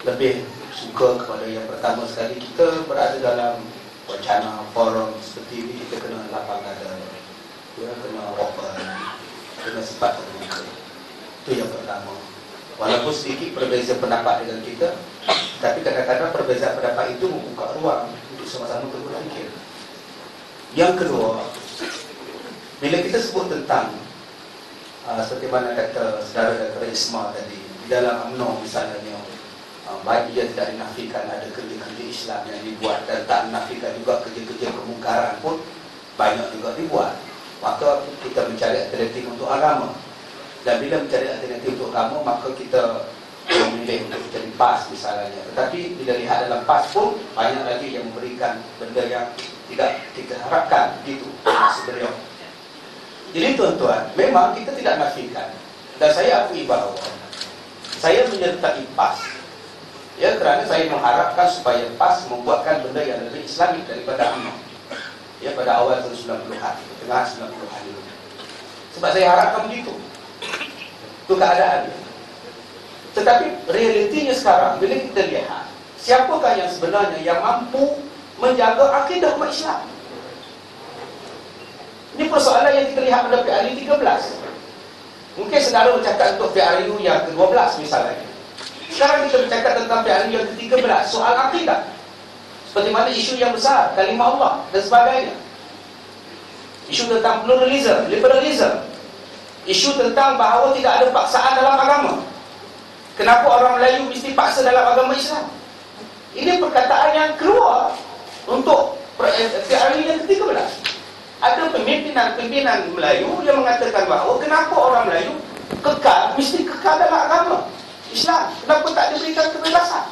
lebih suka kepada yang pertama sekali, kita berada dalam wacana forum seperti ini, kita kena lapang dada, ya, kena open, kena sifat terbuka. Itu yang pertama. Walaupun sedikit perbezaan pendapat dengan kita, tapi kadang-kadang perbezaan pendapat itu membuka ruang untuk sama-sama berfikir. Yang kedua, bila kita sebut tentang seperti mana kata saudara Dr. Isma tadi, di dalam UMNO misalnya, baik dia tidak dinafikan ada kerja-kerja Islam yang dibuat, dan tak dinafikan juga kerja-kerja kemungkaran pun banyak juga dibuat. Maka kita mencari alternatif untuk agama, dan bila mencari alternatif untuk agama, maka kita memilih untuk mencari PAS misalnya. Tetapi bila lihat dalam PAS pun banyak lagi yang memberikan benda yang tidak kita harapkan gitu sebenarnya. Jadi tuan-tuan, memang kita tidak nafikan, dan saya akui bahawa saya menyertai PAS, ya, kerana saya mengharapkan supaya PAS membuatkan benda yang lebih Islamik daripada UMNO, ya, pada awal tahun 90-an, tengah 90-an itu. Sebab saya harapkan begitu. Itu keadaannya. Tetapi realitinya sekarang, bila kita lihat siapakah yang sebenarnya yang mampu menjaga akidah umat Islam. Ini persoalan yang kita lihat pada PRU 13. Mungkin saudara bercakap untuk PRU yang ke-12 misalnya. Sekarang kita bercakap tentang PRU yang ke-13, soal akidah. Seperti mana isu yang besar, kalimah Allah dan sebagainya. Isu tentang pluralism, liberalism. Isu tentang bahawa tidak ada paksaan dalam agama. Kenapa orang Melayu mesti paksa dalam agama Islam? Ini perkataan yang keluar untuk PRU yang ke-13. Ada pimpinan Melayu yang mengatakan bahawa kenapa orang Melayu mesti kekal dalam agama Islam, kenapa tak diberikan kebebasan.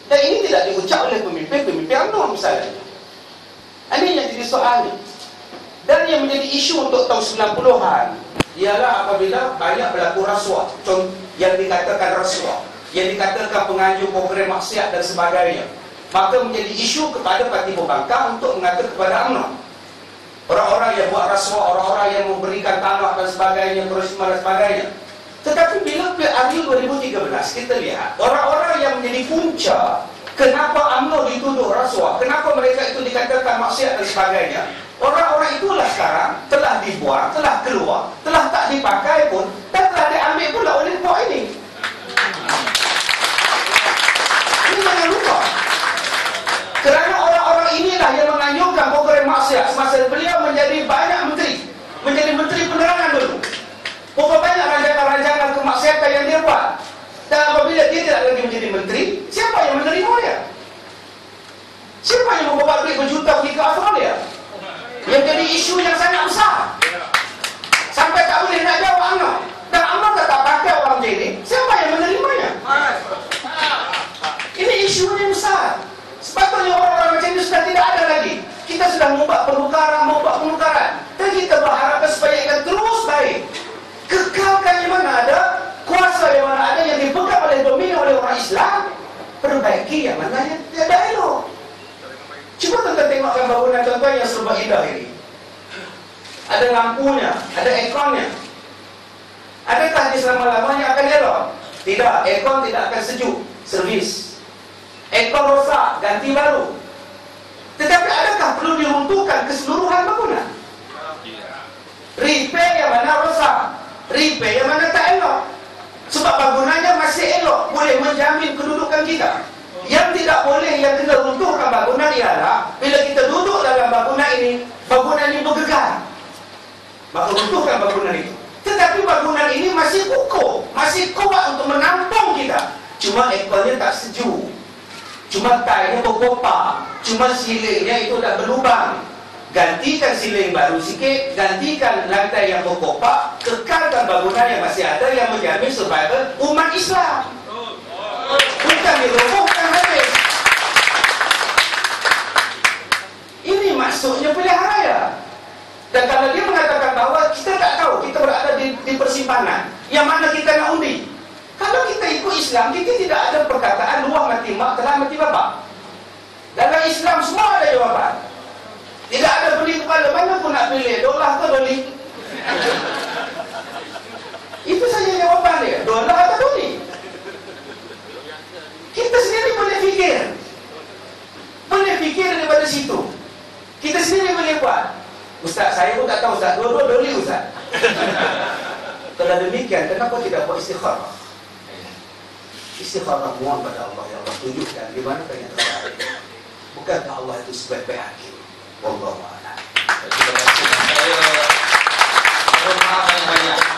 Dan ini tidak diucap oleh pemimpin UMNO misalnya. Ini yang jadi soalnya. Dan yang menjadi isu untuk tahun 90-an ialah apabila banyak berlaku rasuah, yang dikatakan rasuah, yang dikatakan penganjur program maksiat dan sebagainya. Maka menjadi isu kepada parti pembangkang untuk mengatakan kepada UMNO, orang-orang yang buat rasuah, orang-orang yang memberikan tanah dan sebagainya, turisme dan sebagainya. Tetapi bila PRU 2013 kita lihat orang-orang yang menjadi punca kenapa UMNO dituduh rasuah, kenapa mereka itu dikatakan maksiat dan sebagainya, orang-orang itulah sekarang telah dibuang, telah keluar, telah tak dipakai pun, dan telah diambil pula oleh puak ini. Ini jangan lupa, kerana orang-orang inilah yang menganjurkan program maksiat semasa beliau menjadi banyak menteri, menjadi menteri penerangan dulu. Berapa banyak rancangan-rancangan kemaksiatan yang dia buat. Dan apabila dia tidak lagi menjadi menteri, siapa yang menerima dia? Siapa yang membawa duit berjuta pergi ke Australia? Yang jadi isu yang sangat besar, sampai tak boleh nak jawab UMNO. Dan UMNO tak pakai orang macam ini, siapa yang menerimanya? Ini isunya besar. Sepatutnya orang-orang macam ini sudah tidak ada lagi. Kita sudah membuat penukaran, dan kita berharap supaya akan terus baik. Kekalkan yang mana ada, kuasa yang mana ada yang dipegang oleh dominan oleh orang Islam, perbaiki yang mana yang tidak elok. Cuba tuan-tuan tengokkan bangunan tuan-tuan yang serba indah ini. Ada lampunya, ada airconnya. Adakah di selama-lamanya akan elok? Tidak, aircon tidak akan sejuk, servis. Aircon rosak, ganti baru. Tetapi adakah perlu diruntuhkan keseluruhan bangunan? Repair yang mana rosak, repair yang mana tak elok. Sebab bangunannya masih elok, boleh menjamin kedudukan kita. Yang tidak boleh, yang kena runtuhkan bangunan ialah bila kita duduk dalam bangunan ini bergegar, maka runtuhkan bangunan itu. Tetapi bangunan ini masih kukuh, masih kuat untuk menampung kita. Cuma airconnya tak sejuk, cuma tailnya berkopak, cuma silingnya itu dah berlubang. Gantikan siling baru sikit, gantikan lantai yang berkopak, kekalkan bangunan yang masih ada yang menjamin survival umat Islam. Bukan dirobohkan habis. Ini maksudnya pilihan raya. Dan kalau dia mengatakan bahawa kita tak tahu, kita berada di persimpangan, yang mana kita nak undi. Kalau kita ikut Islam, kita tidak ada perkataan luah mati mak, telah mati bapak. Dalam Islam semua ada jawapan. Tidak ada beli kepala, mana pun nak pilih, dolar ke doli. Itu saja jawapan dia, dolar atau doli. kita sendiri boleh fikir. Boleh fikir daripada situ. Kita sendiri boleh buat. Ustaz, saya pun tak tahu Ustaz. Dua-dua doli Ustaz. Kalau demikian, kenapa tidak buat istikharah? Istikharah mohon pada Allah, ya Allah tunjukkan di mana yang terbaik. Bukankah Allah itu sebaik-baik hakim? Wallahu a'lam.